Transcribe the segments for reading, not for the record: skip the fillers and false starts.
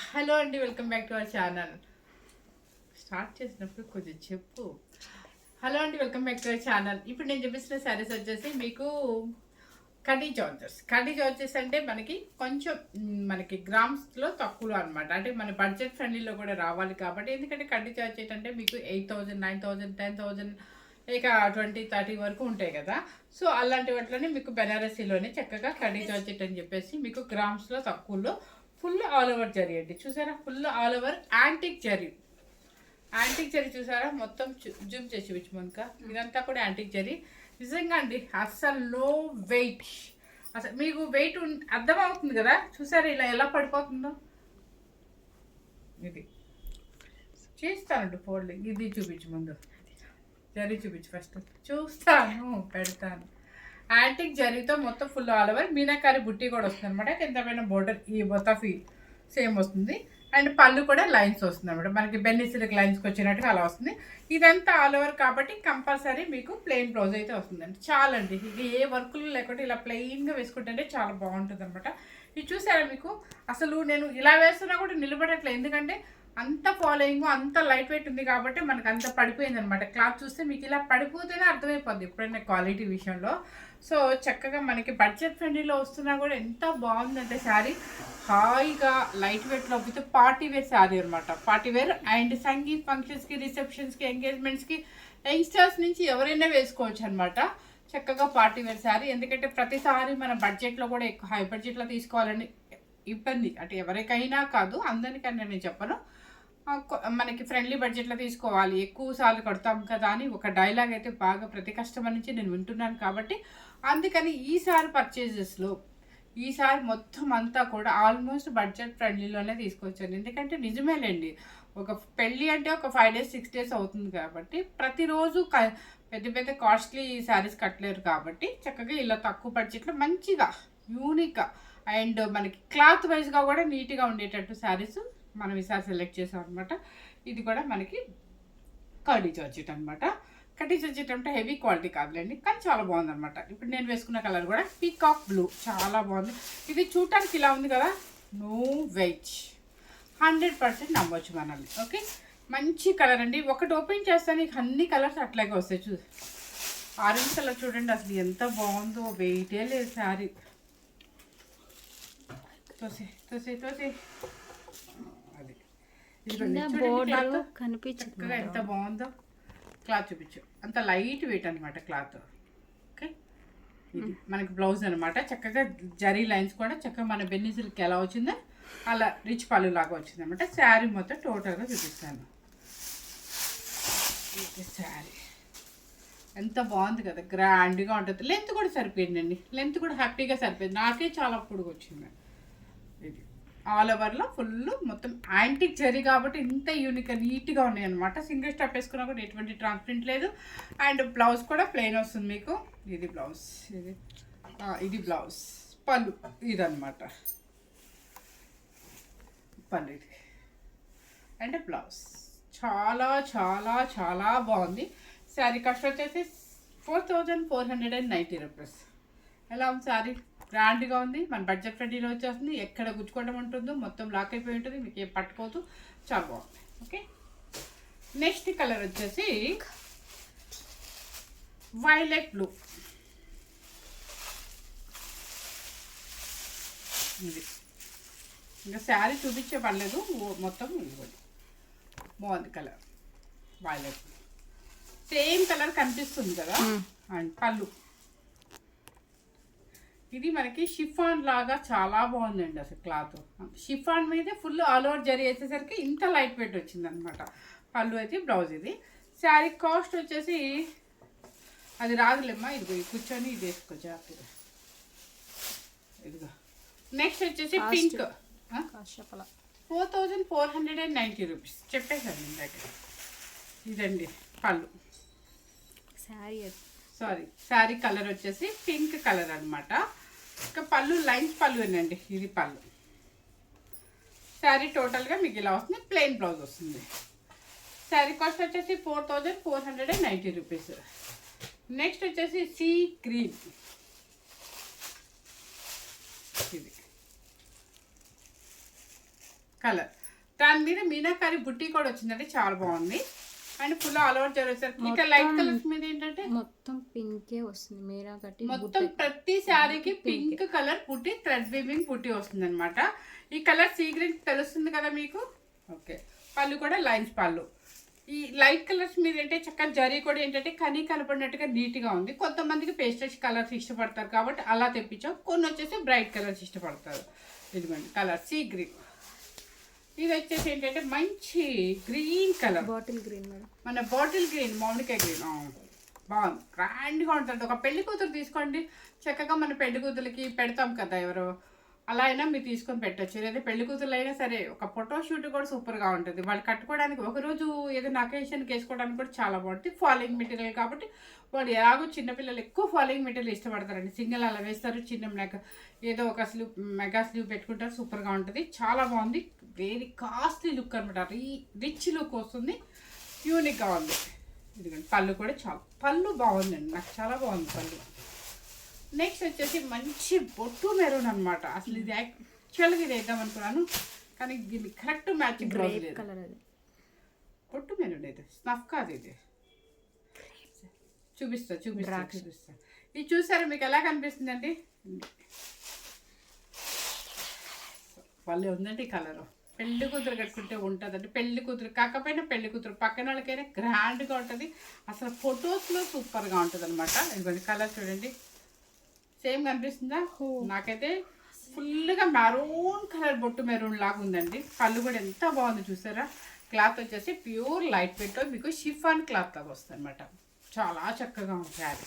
Hello అండి, welcome back to our channel. Start చేసినప్పుడు కొంచెం చెప్పు. హలో అండి, welcome back to our channel. ఇప్పుడు నేను చూపిస్తున్న శారీస్ వచ్చేసి మీకు కడ్డీ జార్జెస్ అంటే మనకి కొంచెం మనకి గ్రామ్స్లో తక్కువలో అనమాట. అంటే మన బడ్జెట్ ఫ్రెండ్లీలో కూడా రావాలి కాబట్టి, ఎందుకంటే కడ్డీ జార్జెట్ అంటే మీకు 8,000, 9,000, 10,000 ఇక 20-30 వరకు ఉంటాయి కదా. సో అలాంటి వాటిలోనే మీకు బెనారసీలోనే చక్కగా కడ్డీ జార్జెట్ అని చెప్పేసి మీకు గ్రామ్స్లో తక్కువలో ఫుల్ ఆల్ ఓవర్ జరీ అండి. చూసారా, full all over antique zari చూసారా. మొత్తం జూమ్ చేసి చూపించమనుక ఇదంతా కూడా యాంటిక్ జరీ. నిజంగా అండి, అస్సలు లో వెయిట్. అసలు మీకు వెయిట్ అర్థమవుతుంది కదా. చూసారా ఇలా ఎలా పడిపోతుందో. ఇది చేస్తానండి ఫోల్డింగ్. ఇది చూపించు, ముందు జరీ చూపించు. ఫస్ట్ చూస్తాను, పెడతాను. యాంటిక్ జరీతో మొత్తం ఫుల్ ఆల్ ఓవర్ మీనాకారి బుట్టి కూడా వస్తుంది అనమాట. కింద పైన బోర్డర్ ఈ బొతఫీ సేమ్ వస్తుంది. అండ్ పళ్ళు కూడా లైన్స్ వస్తుంది అనమాట. మనకి బెన్నీ సిల్క్ లైన్స్కి వచ్చినట్టుగా అలా వస్తుంది. ఇదంతా ఆల్ ఓవర్ కాబట్టి కంపల్సరీ మీకు ప్లెయిన్ బ్లౌజ్ అయితే వస్తుందండి. చాలండి, ఇది ఏ వర్కులు లేకుండా ఇలా ప్లెయిన్గా వేసుకుంటే చాలా బాగుంటుంది అనమాట. ఇది చూసారా మీకు, అసలు నేను ఇలా వేస్తున్నా కూడా నిలబడట్లేదు, ఎందుకంటే అంత ఫాలోయింగ్ అంత లైట్ వెయిట్ ఉంది కాబట్టి మనకు అంత పడిపోయింది అనమాట. క్లాత్ చూస్తే మీకు ఇలా పడిపోతేనే అర్థమైపోద్ది ఎప్పుడైనా క్వాలిటీ విషయంలో. సో చక్కగా మనకి బడ్జెట్ ఫ్రెండ్లీలో వస్తున్నా కూడా ఎంత బాగుందంటే శారీ. హాయిగా లైట్ వెయిట్లో విత్ పార్టీ వేర్ శారీ అనమాట. పార్టీ వేర్ అండ్ సంగీత్ ఫంక్షన్స్కి, రిసెప్షన్స్కి, ఎంగేజ్మెంట్స్కి, యంగ్స్టర్స్ నుంచి ఎవరైనా వేసుకోవచ్చు అనమాట. చక్కగా పార్టీ వేర్ శారీ. ఎందుకంటే ప్రతిసారి మన బడ్జెట్లో కూడా ఎక్కువ హై బడ్జెట్లో తీసుకోవాలని ఇబ్బంది, అంటే ఎవరికైనా కాదు అందరికైనా నేను చెప్పను. మనకి ఫ్రెండ్లీ బడ్జెట్లో తీసుకోవాలి, ఎక్కువ సార్లు కడతాం కదా అని ఒక డైలాగ్ అయితే బాగా ప్రతి కస్టమర్ నుంచి నేను వింటున్నాను. కాబట్టి అందుకని ఈసారి పర్చేజెస్లో ఈసారి మొత్తం అంతా కూడా ఆల్మోస్ట్ బడ్జెట్ ఫ్రెండ్లీలోనే తీసుకొచ్చాను. ఎందుకంటే నిజమేలేండి, ఒక పెళ్ళి అంటే ఒక 5 days 6 days అవుతుంది కాబట్టి ప్రతిరోజు పెద్ద పెద్ద కాస్ట్లీ శారీస్ కట్టలేరు. కాబట్టి చక్కగా ఇలా తక్కువ బడ్జెట్లో మంచిగా యూనిక్గా అండ్ మనకి క్లాత్ వైజ్గా కూడా నీట్గా ఉండేటట్టు శారీస్ మనం ఈసారి సెలెక్ట్ చేసాం అనమాట. ఇది కూడా మనకి కడ్డీ జార్జెట్ అనమాట. కడ్డీ జార్జెట్ అంటే హెవీ క్వాలిటీ కాదులేండి, కానీ చాలా బాగుందన్నమాట. ఇప్పుడు నేను వేసుకున్న కలర్ కూడా పీకాక్ బ్లూ, చాలా బాగుంది. ఇది చూడటానికి ఇలా ఉంది కదా, నో వెయిట్, 100% నమ్మొచ్చు మనల్ని. ఓకే, మంచి కలర్ అండి. ఒకటి ఓపెన్ చేస్తే నీకు అన్ని కలర్స్ అట్లాగే వస్తాయి. ఆరెంజ్ కలర్ చూడండి, అసలు ఎంత బాగుందో, వెయిటే లేదు శారీ. తోసి అది కనిపించగా ఎంత బాగుందో. క్లాత్ చూపించు, అంత లైట్ వెయిట్ అనమాట క్లాత్. ఓకే, ఇది మనకి బ్లౌజ్ అనమాట. చక్కగా జరీ లైన్స్ కూడా చక్కగా మన బెన్నీ సిల్క్ ఎలా వచ్చిందో అలా రిచ్ పళ్ళు లాగా వచ్చింది అనమాట. శారీ మొత్తం టోటల్గా చూపిస్తాను. శారీ ఎంత బాగుంది కదా, గ్రాండ్గా ఉంటుంది. లెంత్ కూడా సరిపోయిందండి, లెంత్ కూడా హ్యాపీగా సరిపోయింది. నాకే చాలా పొడుగు వచ్చింది. ఇది ఆల్ ఓవర్లో ఫుల్ మొత్తం యాంటిక్ జరీ కాబట్టి ఇంత యూనిక్గా నీట్గా ఉన్నాయి అనమాట. సింగిల్ స్టెప్ వేసుకున్నా కూడా ఎటువంటి ట్రాన్స్ప్రింట్ లేదు. అండ్ బ్లౌజ్ కూడా ప్లెయిన్ వస్తుంది మీకు. ఇది బ్లౌజ్, ఇది బ్లౌజ్. పళ్ళు ఇదనమాట, పళ్ళు ఇది అండ్ బ్లౌజ్. చాలా చాలా చాలా బాగుంది. శారీ కాస్ట్ వచ్చేసి 4,490 రూపీస్. ఎలా ఉంది శారీ? గ్రాండ్గా ఉంది, మన బడ్జెట్ ఫ్రెండ్లీలో వచ్చేస్తుంది. ఎక్కడ గుచ్చుకోవడం ఉంటుందో మొత్తం లాక్ అయిపోయి ఉంటుంది, మీకు ఏం పట్టుకోవద్దు. చాలా బాగుంది. ఓకే, నెక్స్ట్ కలర్ వచ్చేసి వైలెట్ బ్లూ. ఇది ఇంకా శారీ చూపించే పర్లేదు, మొత్తం ఇవ్వండి. బాగుంది కలర్, వైలెట్ సేమ్ కలర్ కనిపిస్తుంది కదా. అండ్ పళ్ళు ఇది మనకి షిఫాన్ లాగా చాలా బాగుందండి. అసలు క్లాత్ షిఫాన్ మీదే ఫుల్ ఆల్ ఓవర్ జరీ వేసేసరికి ఇంత లైట్ వెయిట్ వచ్చింది అనమాట. పళ్ళు అయితే బ్లౌజ్. ఇది శారీ కాస్ట్ వచ్చేసి అది రాదులేమ్మా, ఇదిగో కూర్చొని ఇది వేసుకోవచ్చు హ్యాపీగా. ఇదిగో నెక్స్ట్ వచ్చేసి పింక్, 4,490 రూపీస్ చెప్పేసాను మీ దగ్గర. ఇదండి పళ్ళు. శారీ కలర్ వచ్చేసి పింక్ కలర్ అనమాట. ఇంకా పళ్ళు లైన్స్ పళ్ళునండి, ఇది పళ్ళు. శారీ టోటల్గా మీకు ఇలా వస్తుంది, ప్లెయిన్ బ్లౌజ్ వస్తుంది. శారీ కాస్ట్ వచ్చేసి 4,490 రూపీస్. నెక్స్ట్ వచ్చేసి సీ గ్రీన్, ఇది కలర్. దాని మీద మీనాకారి బుట్టి కూడా వచ్చిందంటే చాలా బాగుంది. అండ్ ఫుల్ ఆల్ ఓవర్ జరుగుతారు. ఇక లైట్ కలర్స్ మీద ఏంటంటే మొత్తం పింకే వస్తుంది. మీరా కట్టి మొత్తం ప్రతి శారీకి పింక్ కలర్ బుట్టి, థ్రెడ్ వీవింగ్ బుట్టి వస్తుంది అనమాట. ఈ కలర్ సీ గ్రీన్ తెలుస్తుంది కదా మీకు. ఓకే, పళ్ళు కూడా లైన్స్ పళ్ళు. ఈ లైట్ కలర్స్ మీద ఏంటంటే చక్కగా జరీ కూడా ఏంటంటే కనీ కనపడినట్టుగా నీట్గా ఉంది. కొంతమందికి పేస్టల్ కలర్స్ ఇష్టపడతారు కాబట్టి అలా తెప్పించాం. కొన్ని వచ్చేసి బ్రైట్ కలర్స్ ఇష్టపడతారు. ఇదిగోండి కలర్ సీ గ్రీన్. ఇది వచ్చేసి ఏంటంటే మంచి green colour, bottle green madam. మన బాటిల్ గ్రీన్, మామిడికాయ గ్రీన్. బాగుంది, గ్రాండ్గా ఉంటుంది. ఒక పెళ్లి కూతురు తీసుకోండి, చక్కగా మన పెళ్లి కూతురికి పెడతాం కదా ఎవరు, అలా అయినా మీరు తీసుకొని పెట్టచ్చు. లేదా పెళ్లి కూతురు అయినా సరే ఒక ఫోటో షూట్ కూడా సూపర్గా ఉంటుంది. వాళ్ళు కట్టుకోవడానికి ఒకరోజు ఏదైనా అకేషన్కి వేసుకోవడానికి కూడా చాలా బాగుంటుంది. ఫాలోయింగ్ మెటీరియల్ కాబట్టి వాళ్ళు ఎలాగో చిన్నపిల్లలు ఎక్కువ ఫాలోయింగ్ మెటీరియల్ ఇష్టపడతారండి. సింగిల్ అలా వేస్తారు, చిన్న ఏదో ఒక స్లీవ్ మెగా స్లీవ్ పెట్టుకుంటారు, సూపర్గా ఉంటుంది. చాలా బాగుంది, వెరీ కాస్ట్లీ లుక్ అనమాట. రిచ్ లుక్ వస్తుంది, యూనిక్గా ఉంది. ఇదిగోండి పళ్ళు కూడా చాలా, పళ్ళు బాగుందండి, నాకు చాలా బాగుంది పళ్ళు. నెక్స్ట్ వచ్చేసి మంచి బొట్టు మెరూన్ అనమాట. అసలు ఇది యాక్చువల్గా ఇది వేద్దాం అనుకున్నాను కానీ దీన్ని కరెక్ట్ మ్యాచింగ్ కలర్ అది. బొట్టు మెరూన్ ఇది స్నఫ్ కాదు, ఇది చూపిస్తా. ఇది చూసారా మీకు ఎలా కనిపిస్తుంది అండి? వాళ్ళే ఉందండి ఈ కలరు. పెళ్లి కూతురు కట్టుకుంటే ఉంటుందండి. పెళ్లి కూతురు కాకపోయినా పెళ్లి కూతురు పక్కన వాళ్ళకైనా గ్రాండ్గా ఉంటుంది. అసలు ఫొటోస్లో సూపర్గా ఉంటుంది అనమాట. ఇదిగోండి కలర్ చూడండి, సేమ్ కనిపిస్తుందా? నాకైతే ఫుల్గా మెరూన్ కలర్ బొట్టు మెరూన్ లాగా ఉందండి. పళ్ళు కూడా ఎంత బాగుంది చూసారా. క్లాత్ వచ్చేసి ప్యూర్ లైట్ వెయిట్ మీకు షిఫాన్ క్లాత్ లాగా వస్తుంది అనమాట. చాలా చక్కగా ఉంటుంది అది.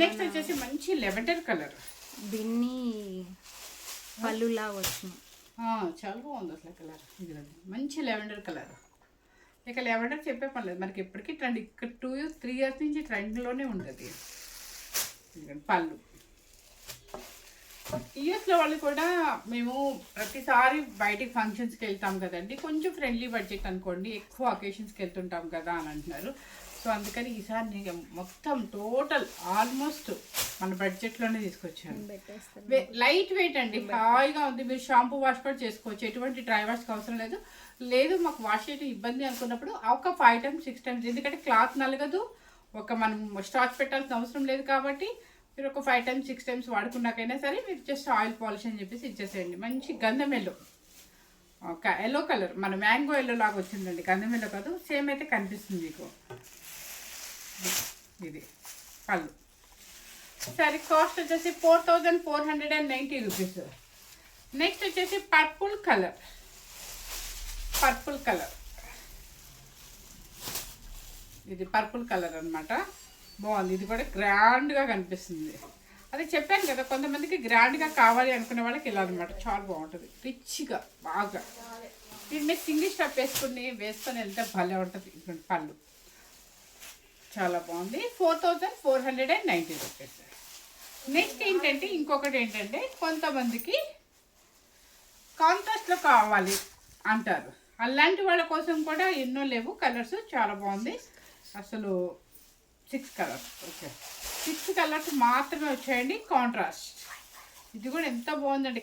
నెక్స్ట్ వచ్చేసి మంచి లెవెండర్ కలర్, దీన్ని పళ్ళులా వచ్చింది. చాలా బాగుంది అసలు కలర్. ఇది మంచి లెవెండర్ కలర్. ఇక లెవెండర్ చెప్పే పర్లేదు, మనకి ఎప్పటికీ ట్రెండ్, ఇక్కడ 2-3 ఇయర్స్ నుంచి ట్రెండ్లోనే ఉంటుంది. పళ్ళు యూఎస్లో వాళ్ళు కూడా మేము ప్రతిసారి బయటికి ఫంక్షన్స్కి వెళ్తాం కదండి, కొంచెం ఫ్రెండ్లీ బడ్జెట్ అనుకోండి, ఎక్కువ అకేషన్స్కి వెళ్తుంటాం కదా అని అంటున్నారు. సో అందుకని ఈసారి నేను మొత్తం టోటల్ ఆల్మోస్ట్ మన బడ్జెట్లోనే తీసుకొచ్చాను. లైట్ వెయిట్ అండి, హాయిగా ఉంది. మీరు షాంపూ వాష్ కూడా చేసుకోవచ్చు, ఎటువంటి డ్రై వాష్కి అవసరం లేదు. లేదు మాకు వాష్ చేయడం ఇబ్బంది అనుకున్నప్పుడు ఒక 5 times 6 times, ఎందుకంటే క్లాత్ నలగదు, మనం స్టార్చ్ పెట్టాల్సిన అవసరం లేదు. కాబట్టి మీరు ఒక 5 times 6 times వాడుకున్నాకైనా సరే మీరు జస్ట్ ఆయిల్ పాలిష్ అని చెప్పేసి ఇచ్చేసేయండి. మంచి గంధం ఎల్లో, ఒక ఎల్లో కలర్, మన మ్యాంగో ఎల్లో లాగా వచ్చిందండి. గంధం ఎల్లో కాదు, సేమ్ అయితే కనిపిస్తుంది మీకు. ఇది పళ్ళు. సరే కాస్ట్ వచ్చేసి 4490 రూపీస్. నెక్స్ట్ వచ్చేసి పర్పుల్ కలర్, ఇది పర్పుల్ కలర్ అనమాట. బాగుంది, ఇది కూడా గ్రాండ్గా కనిపిస్తుంది. అదే చెప్పాను కదా, కొంతమందికి గ్రాండ్గా కావాలి అనుకునే వాళ్ళకి ఇలా అనమాట. చాలా బాగుంటుంది, రిచ్గా బాగా. దీని మీద సింగిల్ స్టెప్ వేసుకొని వెళ్తే భలే ఉంటుంది. ఇప్పుడు పళ్ళు చాలా బాగుంది, 4490 రూపీస్. నెక్స్ట్ ఏంటంటే ఇంకొకటి ఏంటంటే కొంతమందికి కాంట్రాస్ట్లో కావాలి అంటారు, అలాంటి వాళ్ళ కోసం కూడా ఎన్నో లేవు కలర్స్. చాలా బాగుంది అసలు. 6 కలర్స్, ఓకే 6 కలర్స్ మాత్రమే వచ్చాయండి కాంట్రాస్ట్. ఇది కూడా ఎంత బాగుందండి,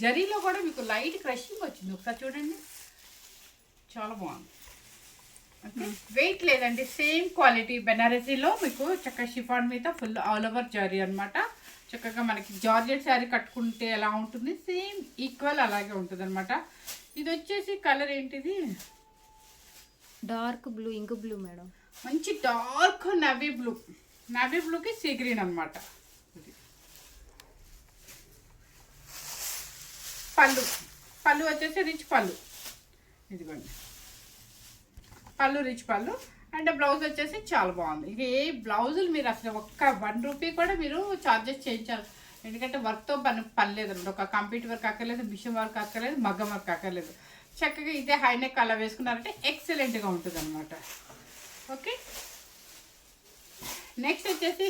జరీలో కూడా మీకు లైట్ క్రషింగ్ వచ్చింది, ఒకసారి చూడండి, చాలా బాగుంది. ఓకే, వెయిట్ లేదండి, సేమ్ క్వాలిటీ బెనారసీలో మీకు చక్కగా షిఫాన్ మీద ఫుల్ ఆల్ ఓవర్ జరీ అనమాట. చక్కగా మనకి జార్జెట్ శారీ కట్టుకుంటే ఎలా ఉంటుంది సేమ్ ఈక్వల్ అలాగే ఉంటుంది అనమాట. ఇది వచ్చేసి కలర్ ఏంటిది, dark blue, ink blue madam. మంచి డార్క్ నవీ బ్లూకి సీ గ్రీన్ అనమాట. పళ్ళు వచ్చేసి రిచ్ పళ్ళు, ఇదిగోండి పళ్ళు రిచ్ పళ్ళు. అండ్ బ్లౌజ్ వచ్చేసి చాలా బాగుంది. ఇక ఏ బ్లౌజులు మీరు అసలు ఒక్క 1 రూపీ కూడా మీరు చార్జెస్ చేయించాలి, ఎందుకంటే వర్క్తో పని లేదండి. ఒక కంప్యూటర్ వర్క్ అక్కర్లేదు, మిషన్ వర్క్ అక్కర్లేదు, మగ్గం వర్క్ అక్కర్లేదు. చక్కగా ఇదే హై నెక్ అలా వేసుకున్నారంటే ఎక్సలెంట్గా ఉంటుంది అనమాట. ఓకే, నెక్స్ట్ వచ్చేసి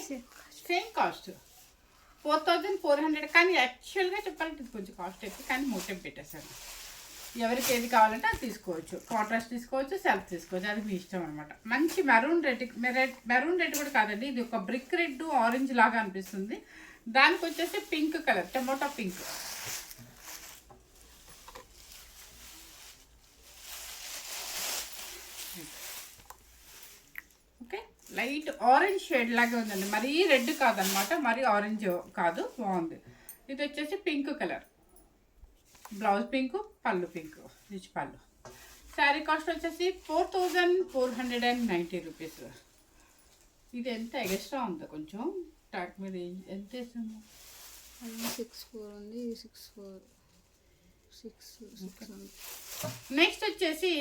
సేమ్ కాస్ట్ 4400, కానీ యాక్చువల్గా చెప్పాలంటే కొంచెం కాస్ట్ ఎక్కువ, కానీ మూటం పెట్టేశాను. ఎవరికి ఏది కావాలంటే అది తీసుకోవచ్చు, కాంట్రాస్ట్ తీసుకోవచ్చు, సెల్ఫ్ తీసుకోవచ్చు, అది మీ ఇష్టం అనమాట. మంచి మెరూన్ రెడ్ కూడా కాదండి, ఇది ఒక బ్రిక్ రెడ్ ఆరెంజ్ లాగా అనిపిస్తుంది. దానికి వచ్చేసి pink colour, tomato pink. Light orange shade లాగా ఉందండి, మరీ రెడ్ కాదనమాట, మరీ ఆరెంజ్ కాదు, బాగుంది. ఇది వచ్చేసి పింక్ కలర్, బ్లౌజ్ పింక్, పళ్ళు పింక్, రిచ్ పళ్ళు. శారీ కాస్ట్ వచ్చేసి 4490 రూపీస్. ఇది ఎంత ఎక్స్ట్రా ఉందా కొంచెం టాక్ మీద, ఎంత వేసాము? 64 ఉంది, 64 6 నెక్స్ట్ వచ్చేసి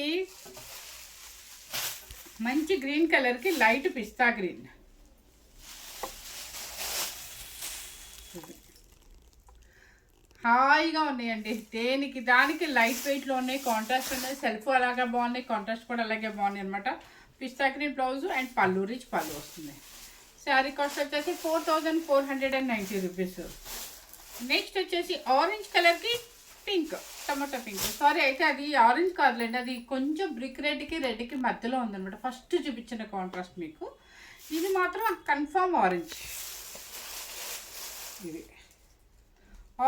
మంచి గ్రీన్ కలర్కి లైట్ పిస్తా గ్రీన్. హాయిగా ఉన్నాయండి, దేనికి దానికి లైట్ వెయిట్లో ఉన్నాయి, కాంట్రాస్ట్ ఉన్నాయి, సెల్ఫ్ అలాగే బాగున్నాయి, కాంట్రాస్ట్ కూడా అలాగే బాగున్నాయి అనమాట. పిస్తా గ్రీన్ బ్లౌజ్ అండ్ పళ్ళు, రిచ్ పళ్ళు వస్తుంది. శారీ కాస్ట్ వచ్చేసి 4490 రూపీస్. నెక్స్ట్ వచ్చేసి ఆరెంజ్ కలర్కి పింక్, టమాటా పింక్, సారీ అయితే అది ఆరెంజ్ కాదులేండి, అది కొంచెం బ్రిక్ రెడ్కి మధ్యలో ఉందన్నమాట. ఫస్ట్ చూపించిన కాంట్రాస్ట్ మీకు, ఇది మాత్రం కన్ఫామ్ ఆరెంజ్. ఇది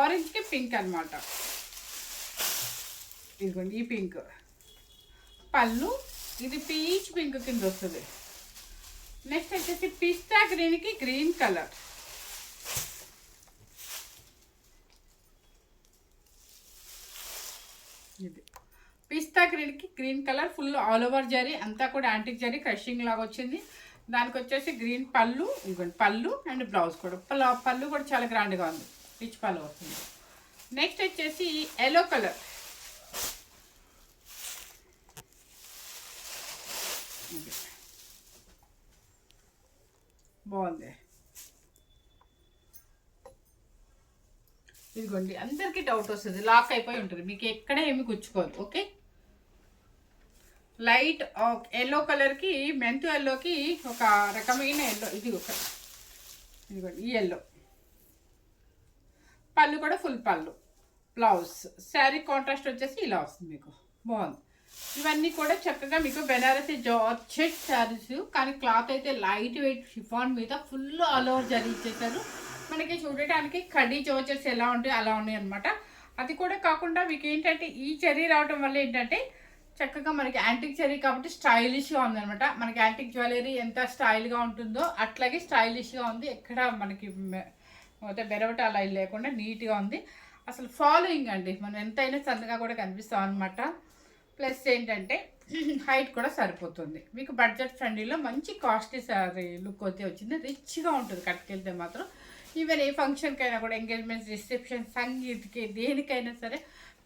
ఆరెంజ్కి పింక్ అనమాట. ఇదిగోండి ఈ పింక్ పళ్ళు, ఇది పీచ్ పింక్ కింద వస్తుంది. నెక్స్ట్ వచ్చేసి పిస్తా గ్రీన్కి గ్రీన్ కలర్. ఇది పిస్తా గ్రీన్కి green colour, full all over zari, అంతా కూడా యాంటిక్ జరీ క్రషింగ్ లాగా వచ్చింది. దానికి వచ్చేసి గ్రీన్ పళ్ళు, ఇదిగోండి పళ్ళు అండ్ బ్లౌజ్ కూడా, పళ్ళు కూడా చాలా గ్రాండ్గా ఉంది, రిచ్ పళ్ళు వస్తుంది. నెక్స్ట్ వచ్చేసి ఎల్లో కలర్, బాగుంది. ఇదిగోండి అందరికీ డౌట్ వస్తుంది, లాక్ అయిపోయి ఉంటుంది, మీకు ఎక్కడ ఏమి గుచ్చుకోదు. ఓకే, లైట్ ఎల్లో కలర్కి మెంతు ఎల్లోకి ఒక రకమైన ఎల్లో, ఇది ఒక ఇదిగోండి ఈ ఎల్లో. పళ్ళు కూడా ఫుల్ పళ్ళు, బ్లౌజ్. శారీ కాంట్రాస్ట్ వచ్చేసి ఇలా వస్తుంది మీకు, బాగుంది. ఇవన్నీ కూడా చక్కగా మీకు బెనారసీ జార్జెట్ శారీస్, కానీ క్లాత్ అయితే లైట్ వెయిట్ షిఫాన్ మీద ఫుల్ ఆల్ ఓవర్ జరీ ఇచ్చేసారు. మనకి చూడటానికి కడీ జార్జెట్స్ ఎలా ఉంటాయి అలా ఉన్నాయి అనమాట. అది కూడా కాకుండా మీకు ఏంటంటే ఈ జరీ రావడం వల్ల ఏంటంటే చక్కగా మనకి యాంటిక్ జరీ కాబట్టి స్టైలిష్గా ఉందనమాట. మనకి యాంటిక్ జ్యువెలరీ ఎంత స్టైల్గా ఉంటుందో అట్లాగే స్టైలిష్గా ఉంది, ఎక్కడ మనకి మొత్తం బెరవట అలా లేకుండా నీట్గా ఉంది. అసలు ఫాలోయింగ్ అండి, మనం ఎంతైనా సన్నగా కూడా కనిపిస్తాం అనమాట. ప్లస్ ఏంటంటే హైట్ కూడా సరిపోతుంది. మీకు బడ్జెట్ ఫ్రెండ్లీలో మంచి కాస్ట్లీ సారీ లుక్ అయితే వచ్చింది, రిచ్గా ఉంటుంది కట్టుకెళ్తే మాత్రం. ఈవెన్ ఏ ఫంక్షన్కైనా కూడా, ఎంగేజ్మెంట్స్, రిసెప్షన్, సంగీత్కి, దేనికైనా సరే,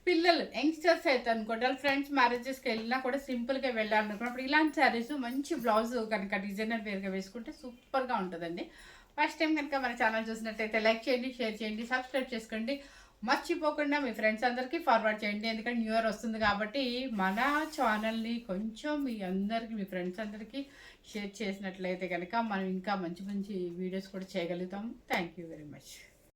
పిల్లలు యంగ్స్టర్స్ అయితే అనుకోండి, వాళ్ళ ఫ్రెండ్స్ మ్యారేజెస్కి వెళ్ళినా కూడా సింపుల్గా వెళ్ళాలనుకున్నప్పుడు ఇలాంటి శారీస్ మంచి బ్లౌజ్ కనుక డిజైనర్ వేర్గా వేసుకుంటే సూపర్గా ఉంటుందండి. ఫస్ట్ టైం కనుక మన ఛానల్ చూసినట్టయితే లైక్ చేయండి, షేర్ చేయండి, సబ్స్క్రైబ్ చేసుకోండి. మర్చిపోకుండా మీ ఫ్రెండ్స్ అందరికీ ఫార్వర్డ్ చేయండి, ఎందుకంటే న్యూ ఇయర్ వస్తుంది కాబట్టి మన ఛానల్ని కొంచెం మీ అందరికీ, మీ ఫ్రెండ్స్ అందరికీ షేర్ చేసినట్లయితే కనుక మనం ఇంకా మంచి మంచి వీడియోస్ కూడా చేయగలుగుతాము. Thank you very much.